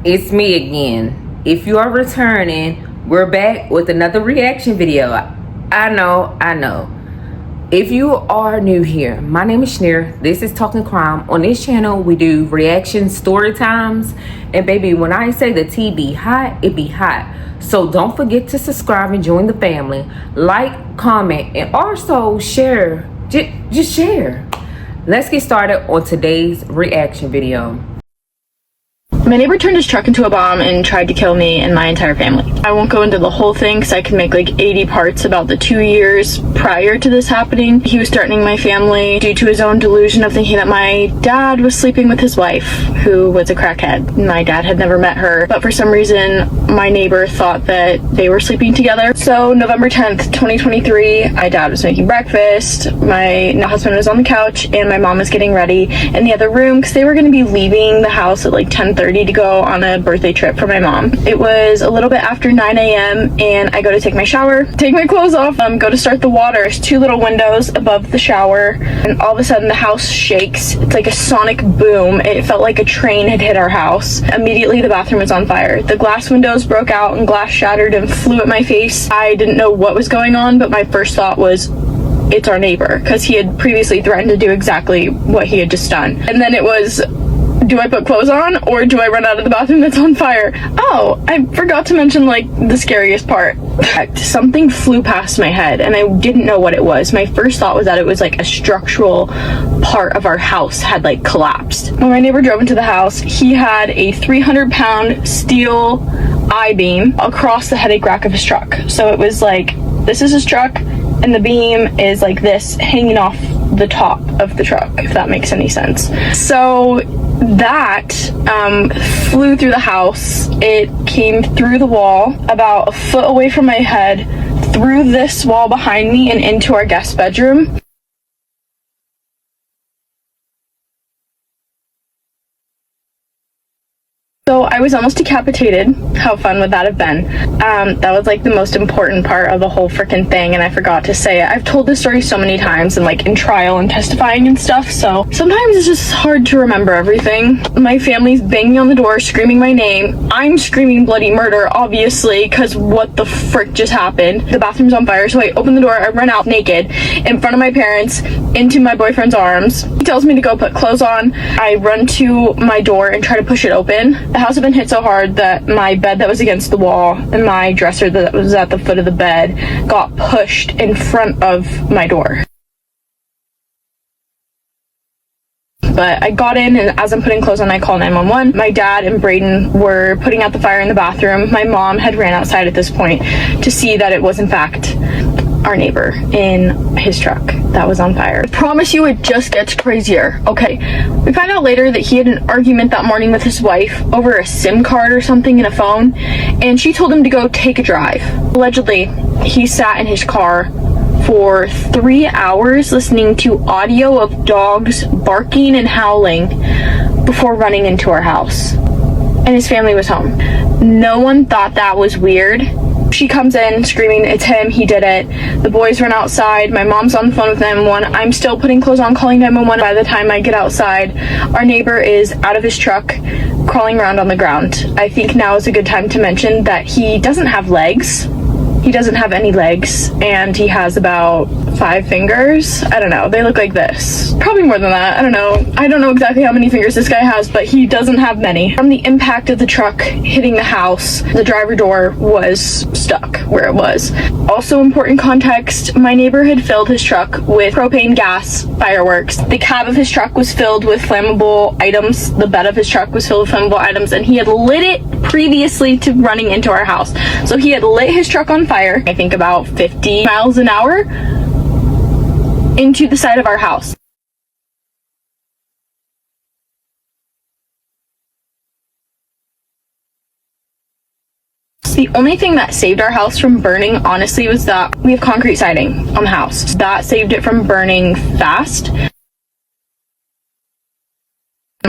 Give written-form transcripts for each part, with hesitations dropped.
It's me again. If you are returning, we're back with another reaction video. I know. If you are new here, my name is Shaneria. This is Talking Crime. On this channel, we do reaction story times. And baby, when I say the tea be hot, it be hot. So don't forget to subscribe and join the family. Like, comment, and also share. Just share. Let's get started on today's reaction video. My neighbor turned his truck into a bomb and tried to kill me and my entire family. I won't go into the whole thing because I can make like 80 parts about the 2 years prior to this happening. He was threatening my family due to his own delusion of thinking that my dad was sleeping with his wife, who was a crackhead. My dad had never met her, but for some reason, my neighbor thought that they were sleeping together. So November 10th, 2023, my dad was making breakfast, my husband was on the couch, and my mom was getting ready in the other room because they were going to be leaving the house at like 10:30 to go on a birthday trip for my mom. It was a little bit after 9 a.m. and I go to take my shower, take my clothes off, go to start the water. There's two little windows above the shower, and all of a sudden the house shakes. It's like a sonic boom. It felt like a train had hit our house. Immediately the bathroom was on fire. The glass windows broke out and glass shattered and flew at my face. I didn't know what was going on, but my first thought was, it's our neighbor, because he had previously threatened to do exactly what he had just done. And then it was, do I put clothes on or do I run out of the bathroom that's on fire? Oh, I forgot to mention like the scariest part. Something flew past my head and I didn't know what it was. My first thought was that it was like a structural part of our house had like collapsed. When my neighbor drove into the house, he had a 300-pound steel I-beam across the headache rack of his truck. So it was like, this is his truck and the beam is like this hanging off the top of the truck, if that makes any sense. So that flew through the house. It came through the wall about a foot away from my head, through this wall behind me and into our guest bedroom. So I was almost decapitated. How fun would that have been? That was like the most important part of the whole freaking thing, and I forgot to say it. I've told this story so many times and like in trial and testifying and stuff, so sometimes it's just hard to remember everything. My family's banging on the door, screaming my name. I'm screaming bloody murder, obviously, because what the frick just happened? The bathroom's on fire, so I open the door, I run out naked in front of my parents into my boyfriend's arms. He tells me to go put clothes on. I run to my door and try to push it open. The house had been hit so hard that my bed that was against the wall and my dresser that was at the foot of the bed got pushed in front of my door. But I got in, and as I'm putting clothes on, I call 911. My dad and Braden were putting out the fire in the bathroom. My mom had ran outside at this point to see that it was in fact our neighbor in his truck that was on fire. I promise you it just gets crazier. Okay, we find out later that he had an argument that morning with his wife over a SIM card or something in a phone, and she told him to go take a drive. Allegedly, he sat in his car for 3 hours listening to audio of dogs barking and howling before running into our house. And his family was home. No one thought that was weird. She comes in screaming, it's him, he did it. The boys run outside. My mom's on the phone with 911. I'm still putting clothes on, calling 911. By the time I get outside, our neighbor is out of his truck, crawling around on the ground. I think now is a good time to mention that he doesn't have legs. He doesn't have any legs, and he has about 5 fingers. I don't know, they look like this. Probably more than that, I don't know. I don't know exactly how many fingers this guy has, but he doesn't have many. From the impact of the truck hitting the house, the driver door was stuck where it was. Also important context, my neighbor had filled his truck with propane gas fireworks. The cab of his truck was filled with flammable items. The bed of his truck was filled with flammable items, and he had lit it previously to running into our house. So he had lit his truck on fire, I think about 50 miles an hour, into the side of our house. The only thing that saved our house from burning, honestly, was that we have concrete siding on the house. That saved it from burning fast.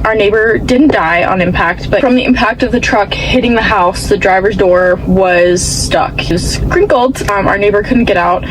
Our neighbor didn't die on impact, but from the impact of the truck hitting the house, the driver's door was stuck. It was crinkled. Our neighbor couldn't get out.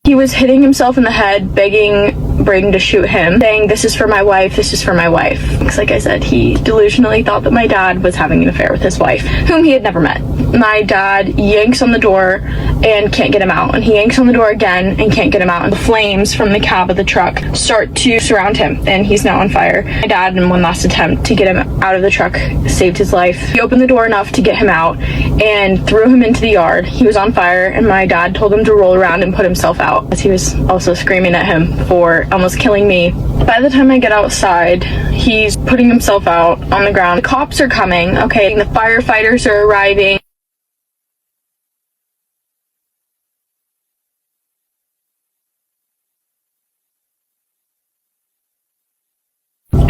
He was hitting himself in the head, begging Braden to shoot him, saying, "This is for my wife, this is for my wife." Because like I said, he delusionally thought that my dad was having an affair with his wife, whom he had never met. My dad yanks on the door and can't get him out, and he yanks on the door again and can't get him out, and the flames from the cab of the truck start to surround him, and he's now on fire. My dad, in one last attempt to get him out of the truck, saved his life. He opened the door enough to get him out and threw him into the yard. He was on fire, and my dad told him to roll around and put himself out, as he was also screaming at him for almost killing me. By the time I get outside, he's putting himself out on the ground. The cops are coming, okay, the firefighters are arriving.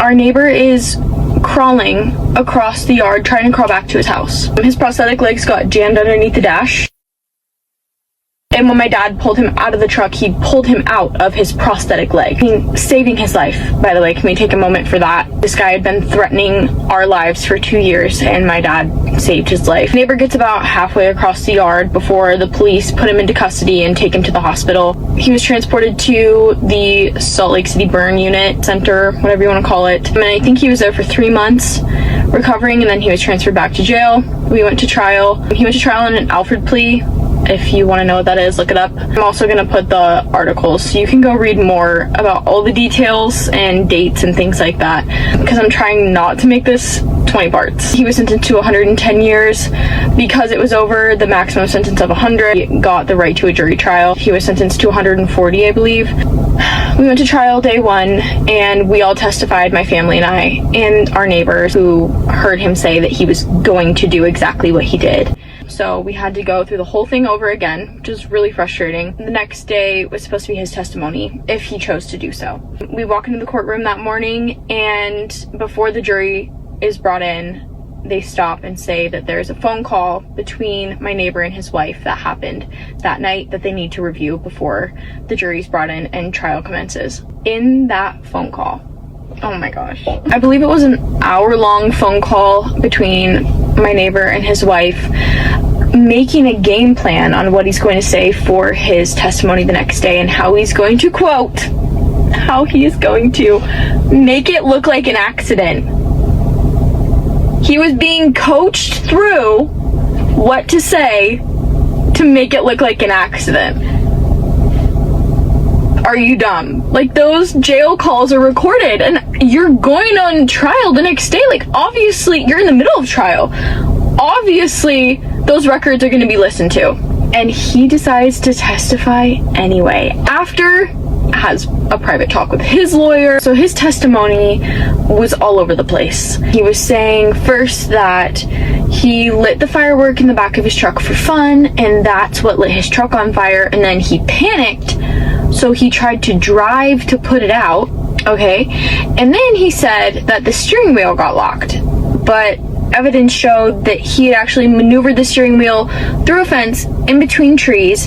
Our neighbor is crawling across the yard, trying to crawl back to his house. His prosthetic legs got jammed underneath the dash. And when my dad pulled him out of the truck, he pulled him out of his prosthetic leg. I mean, saving his life, by the way. Can we take a moment for that? This guy had been threatening our lives for 2 years, and my dad saved his life. Neighbor gets about halfway across the yard before the police put him into custody and take him to the hospital. He was transported to the Salt Lake City Burn Unit Center, whatever you want to call it. And I think he was there for 3 months recovering, and then he was transferred back to jail. We went to trial. He went to trial on an Alfred plea. If you want to know what that is, look it up. I'm also going to put the articles so you can go read more about all the details and dates and things like that, because I'm trying not to make this 20 parts. He was sentenced to 110 years. Because it was over the maximum sentence of 100, he got the right to a jury trial. He was sentenced to 140, I believe. We went to trial day one, and we all testified, my family and I, and our neighbors, who heard him say that he was going to do exactly what he did. So we had to go through the whole thing over again, which was really frustrating. The next day was supposed to be his testimony, if he chose to do so. We walk into the courtroom that morning, and before the jury is brought in, they stop and say that there's a phone call between my neighbor and his wife that happened that night that they need to review before the jury's brought in and trial commences. In that phone call, oh my gosh, I believe it was an hour-long phone call between my neighbor and his wife, making a game plan on what he's going to say for his testimony the next day, and how he's going to, quote, how he is going to make it look like an accident. He was being coached through what to say to make it look like an accident. Are you dumb? Like, those jail calls are recorded, and you're going on trial the next day. Like, obviously, you're in the middle of trial. Obviously, those records are going to be listened to. And he decides to testify anyway. After has a private talk with his lawyer. So his testimony was all over the place. He was saying first that he lit the firework in the back of his truck for fun, and that's what lit his truck on fire, and then he panicked, so he tried to drive to put it out, okay? And then he said that the steering wheel got locked, but evidence showed that he had actually maneuvered the steering wheel through a fence, in between trees,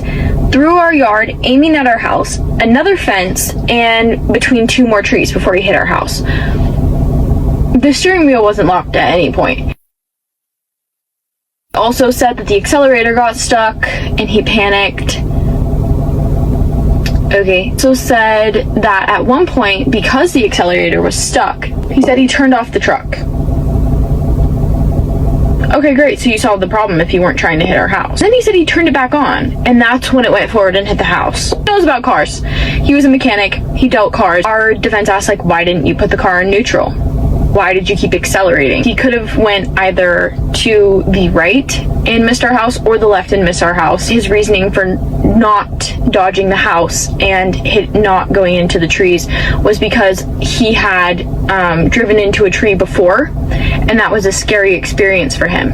through our yard, aiming at our house, another fence, and between 2 more trees before he hit our house. The steering wheel wasn't locked at any point. Also said that the accelerator got stuck and he panicked. Okay, so said that at one point, because the accelerator was stuck, he said he turned off the truck. Okay, great, so you solved the problem if you weren't trying to hit our house. Then he said he turned it back on, and that's when it went forward and hit the house. He knows about cars. He was a mechanic. He dealt cars. Our defense asked, like, why didn't you put the car in neutral? Why did you keep accelerating? He could have went either to the right and missed our house, or the left and missed our house. His reasoning for not dodging the house and not going into the trees was because he had driven into a tree before, and that was a scary experience for him.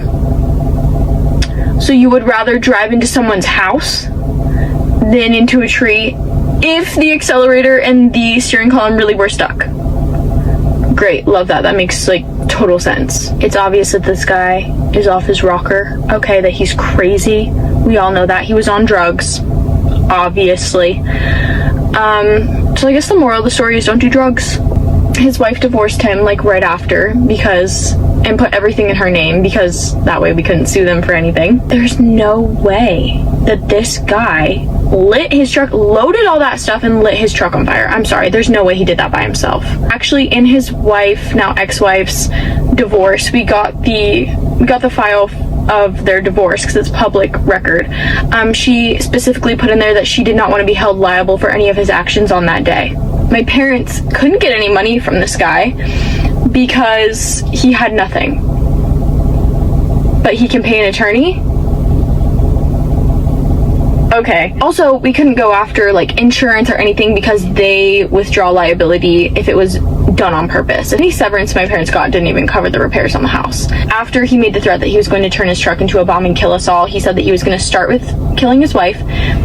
So you would rather drive into someone's house than into a tree if the accelerator and the steering column really were stuck. Great, love that. That makes, like, total sense. It's obvious that this guy is off his rocker, okay, that he's crazy. We all know that. He was on drugs, obviously. So I guess the moral of the story is don't do drugs. His wife divorced him, like, right after, and put everything in her name, because that way we couldn't sue them for anything. There's no way that this guy lit his truck, loaded all that stuff, and lit his truck on fire. I'm sorry, there's no way he did that by himself. Actually, in his wife, now ex-wife's divorce, we got the file of their divorce because it's public record. She specifically put in there that she did not want to be held liable for any of his actions on that day. My parents couldn't get any money from this guy because he had nothing. But he can pay an attorney? Okay. Also, we couldn't go after like insurance or anything because they withdraw liability if it was done on purpose. Any severance my parents got didn't even cover the repairs on the house. After he made the threat that he was going to turn his truck into a bomb and kill us all, he said that he was going to start with killing his wife,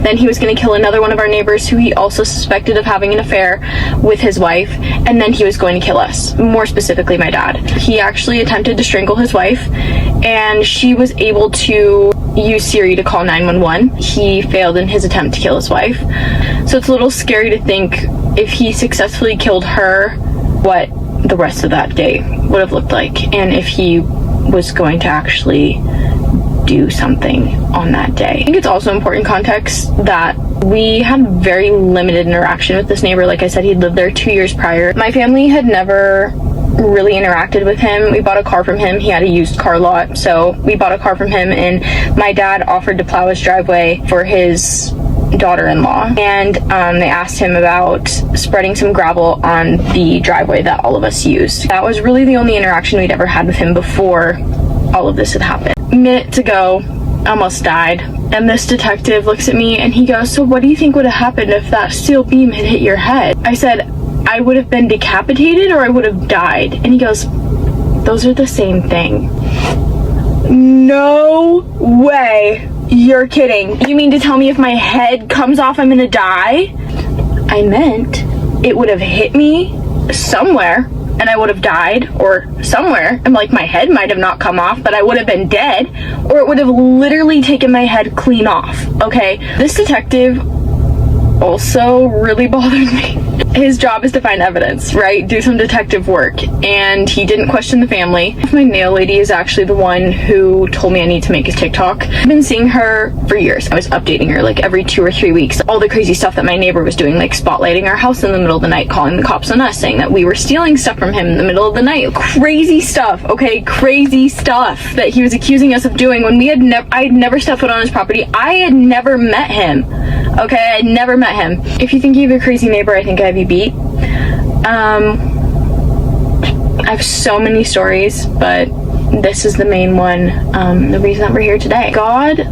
then he was going to kill another one of our neighbors who he also suspected of having an affair with his wife, and then he was going to kill us, more specifically my dad. He actually attempted to strangle his wife, and she was able to use Siri to call 911. He failed in his attempt to kill his wife. So it's a little scary to think if he successfully killed her, what the rest of that day would have looked like, and if he was going to actually do something on that day. I think it's also important context that we had very limited interaction with this neighbor. Like I said, he'd lived there 2 years prior. My family had never really interacted with him. We bought a car from him. He had a used car lot, so we bought a car from him, and my dad offered to plow his driveway for his daughter-in-law, and they asked him about spreading some gravel on the driveway that all of us used. That was really the only interaction we'd ever had with him before all of this had happened. Minutes ago, I almost died, and this detective looks at me and he goes, "So what do you think would have happened if that steel beam had hit your head?" I said, "I would have been decapitated or I would have died." And he goes, "Those are the same thing." No way. You're kidding. You mean to tell me if my head comes off, I'm gonna die? I meant it would have hit me somewhere and I would have died, or somewhere, and like my head might have not come off, but I would have been dead, or it would have literally taken my head clean off, okay? This detective also really bothered me. His job is to find evidence, right? Do some detective work, and he didn't question the family. My nail lady is actually the one who told me I need to make a TikTok. I've been seeing her for years. I was updating her like every 2 or 3 weeks. All the crazy stuff that my neighbor was doing, like spotlighting our house in the middle of the night, calling the cops on us, saying that we were stealing stuff from him in the middle of the night. Crazy stuff, okay? Crazy stuff that he was accusing us of doing when I had never stepped foot on his property. I had never met him. Okay, I never met him. If you think you have a crazy neighbor, I think I have you beat. I have so many stories, but this is the main one, the reason that we're here today. God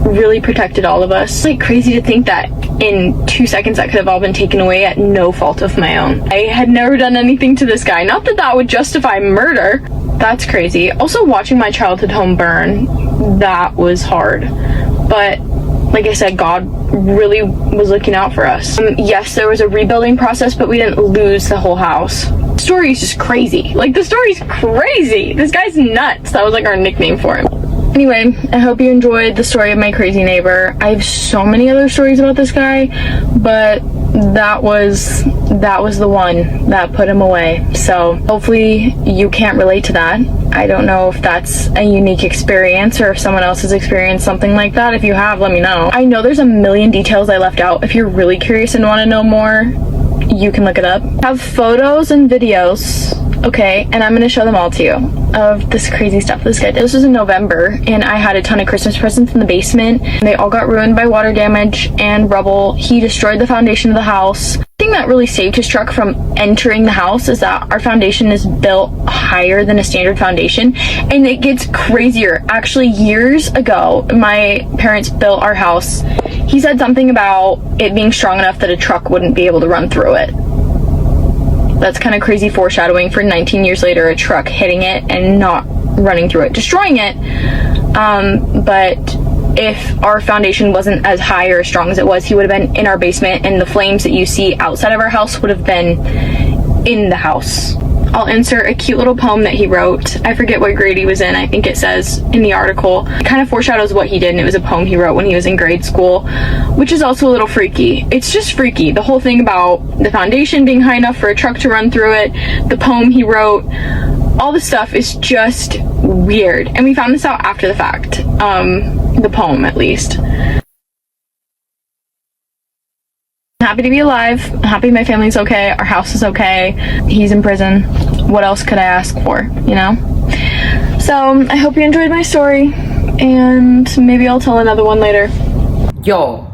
really protected all of us. It's like crazy to think that in 2 seconds that could have all been taken away at no fault of my own. I had never done anything to this guy. Not that that would justify murder. That's crazy. Also, watching my childhood home burn, that was hard. But like I said, God really was looking out for us. Yes, there was a rebuilding process, but we didn't lose the whole house. The story is just crazy. Like, the story's crazy. This guy's nuts. That was like our nickname for him. Anyway, I hope you enjoyed the story of my crazy neighbor. I have so many other stories about this guy, but that was the one that put him away. So hopefully you can't relate to that. I don't know if that's a unique experience or if someone else has experienced something like that. If you have, let me know. I know there's a million details I left out. If you're really curious and want to know more, you can look it up. I have photos and videos, okay, and I'm gonna show them all to you of this crazy stuff this guy did. This was in November, and I had a ton of Christmas presents in the basement. They all got ruined by water damage and rubble. He destroyed the foundation of the house. The thing that really saved his truck from entering the house is that our foundation is built higher than a standard foundation, and it gets crazier. Actually, years ago, my parents built our house. He said something about it being strong enough that a truck wouldn't be able to run through it. That's kind of crazy foreshadowing for 19 years later, a truck hitting it and not running through it, destroying it. But if our foundation wasn't as high or as strong as it was, he would have been in our basement, and the flames that you see outside of our house would have been in the house. I'll insert a cute little poem that he wrote. I forget what grade he was in. I think it says in the article. It kind of foreshadows what he did, and it was a poem he wrote when he was in grade school, which is also a little freaky. It's just freaky. The whole thing about the foundation being high enough for a truck to run through it, the poem he wrote, all the stuff is just weird. And we found this out after the fact. The poem, at least. happy to be alive. I'm happy my family's okay. Our house is okay. He's in prison. What else could I ask for, you know? So I hope you enjoyed my story, and maybe I'll tell another one later. Yo,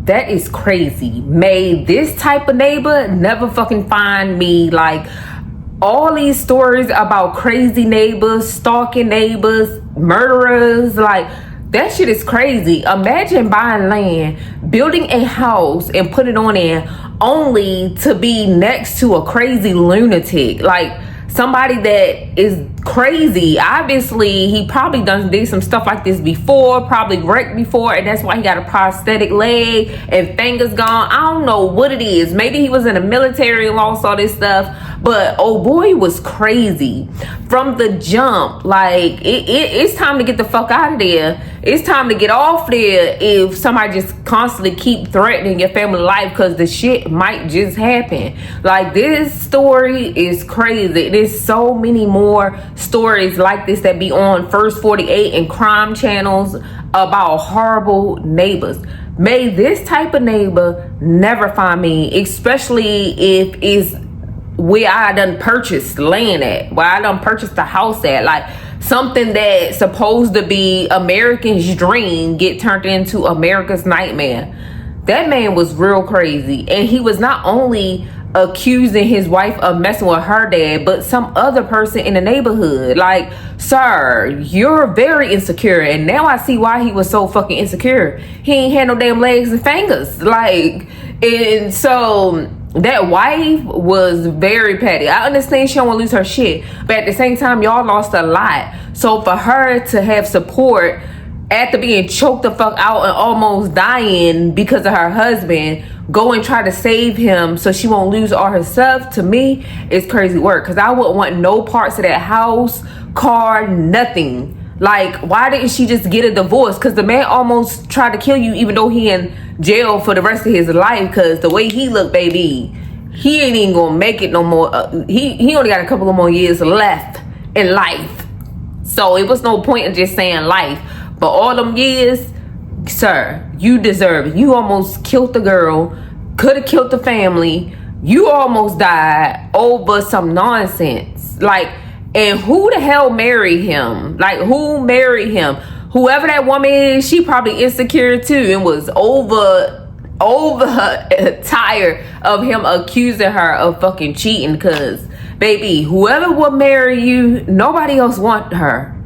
that is crazy. May this type of neighbor never fucking find me. Like, all these stories about crazy neighbors, stalking neighbors, murderers, like, that shit is crazy. Imagine buying land, building a house, and put it on there only to be next to a crazy lunatic. Like, somebody that is crazy. Obviously, he probably did some stuff like this before, probably wrecked before, and that's why he got a prosthetic leg and fingers gone. I don't know what it is. Maybe he was in the military and lost all this stuff, but oh boy was crazy from the jump. Like, it's time to get the fuck out of there. It's time to get off there if somebody just constantly keep threatening your family life, because the shit might just happen. Like, this story is crazy. There's so many more stories like this that be on First 48 and crime channels about horrible neighbors. May this type of neighbor never find me, especially if it's where I done purchased land at, where I done purchased the house at. Like, something that's supposed to be American's dream get turned into America's nightmare. That man was real crazy, and he was not only accusing his wife of messing with her dad, but some other person in the neighborhood. Like, sir, you're very insecure, and now I see why he was so fucking insecure. He ain't had no damn legs and fingers. Like, and so that wife was very petty. I understand she don't want to lose her shit, but at the same time, y'all lost a lot. So for her to have support after being choked the fuck out and almost dying because of her husband, go and try to save him so she won't lose all her stuff, to me, is crazy work. Because I wouldn't want no parts of that house, car, nothing. Like, why didn't she just get a divorce? Because the man almost tried to kill you, even though he in jail for the rest of his life. Because the way he looked, baby, he ain't even gonna make it no more. He only got a couple of more years left in life. So it was no point in just saying life. But all them years, sir, you deserve it. You almost killed the girl, could have killed the family. You almost died over some nonsense. Like, and who the hell married him? Like, who married him? Whoever that woman is, she probably insecure too, and was over tired of him accusing her of fucking cheating. Because, baby, whoever would marry you, nobody else want her.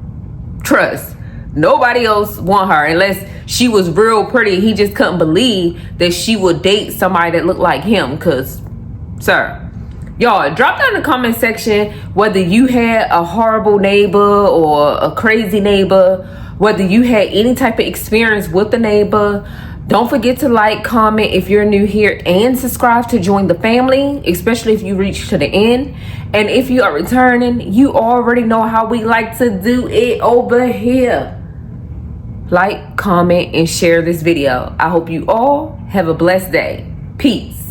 Trust. Nobody else want her unless she was real pretty. He just couldn't believe that she would date somebody that looked like him. Because, sir, y'all, drop down in the comment section whether you had a horrible neighbor or a crazy neighbor, whether you had any type of experience with the neighbor. Don't forget to like, comment if you're new here, and subscribe to join the family, especially if you reach to the end. And if you are returning, you already know how we like to do it over here. Like, comment, and share this video. I hope you all have a blessed day. Peace.